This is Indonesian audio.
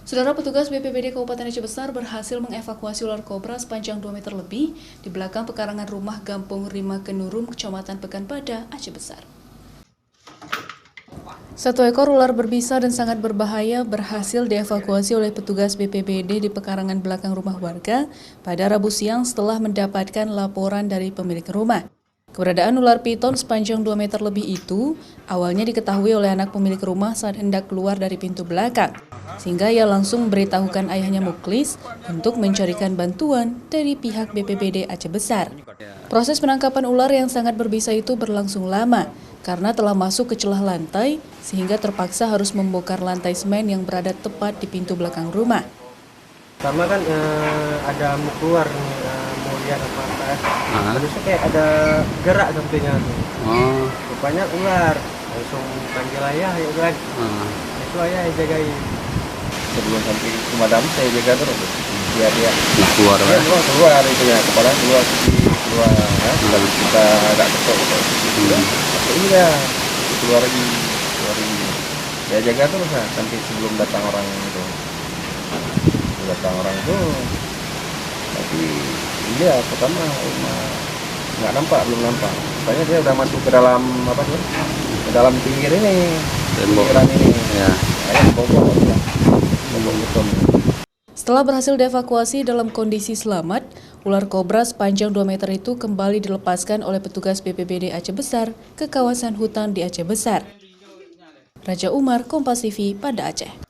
Saudara, petugas BPBD Kabupaten Aceh Besar berhasil mengevakuasi ular kobra sepanjang 2 meter lebih di belakang pekarangan rumah Gampung Rima Kenurum, Kecamatan Pekanpada, Aceh Besar. Satu ekor ular berbisa dan sangat berbahaya berhasil dievakuasi oleh petugas BPBD di pekarangan belakang rumah warga pada Rabu siang setelah mendapatkan laporan dari pemilik rumah. Keberadaan ular piton sepanjang 2 meter lebih itu awalnya diketahui oleh anak pemilik rumah saat hendak keluar dari pintu belakang, sehingga ia langsung memberitahukan ayahnya Muklis untuk mencarikan bantuan dari pihak BPBD Aceh Besar. Proses penangkapan ular yang sangat berbisa itu berlangsung lama karena telah masuk ke celah lantai sehingga terpaksa harus membongkar lantai semen yang berada tepat di pintu belakang rumah. Pertama kan ada mau keluar nih, mau lihat apa. Terus kayak ada gerak sampingnya tuh. Rupanya ular. Langsung panggil ayah ya kan. Itu ayah yang jagain. Sebelum sampai pemadam saya jaga terus. Dia keluar itu ya, kepala keluar ya. Lalu Kita agak ketok. Iya, keluar lagi. Dia jaga terus lah sampai sebelum datang orang itu. Tapi dia pertama belum nampak. Makanya dia udah masuk ke dalam ke dalam pinggir ini, pinggiran ini. Ya. Bobok beton. Setelah berhasil dievakuasi dalam kondisi selamat, ular kobra sepanjang 2 meter itu kembali dilepaskan oleh petugas BPBD Aceh Besar ke kawasan hutan di Aceh Besar. Raja Umar, Kompas TV, Banda Aceh.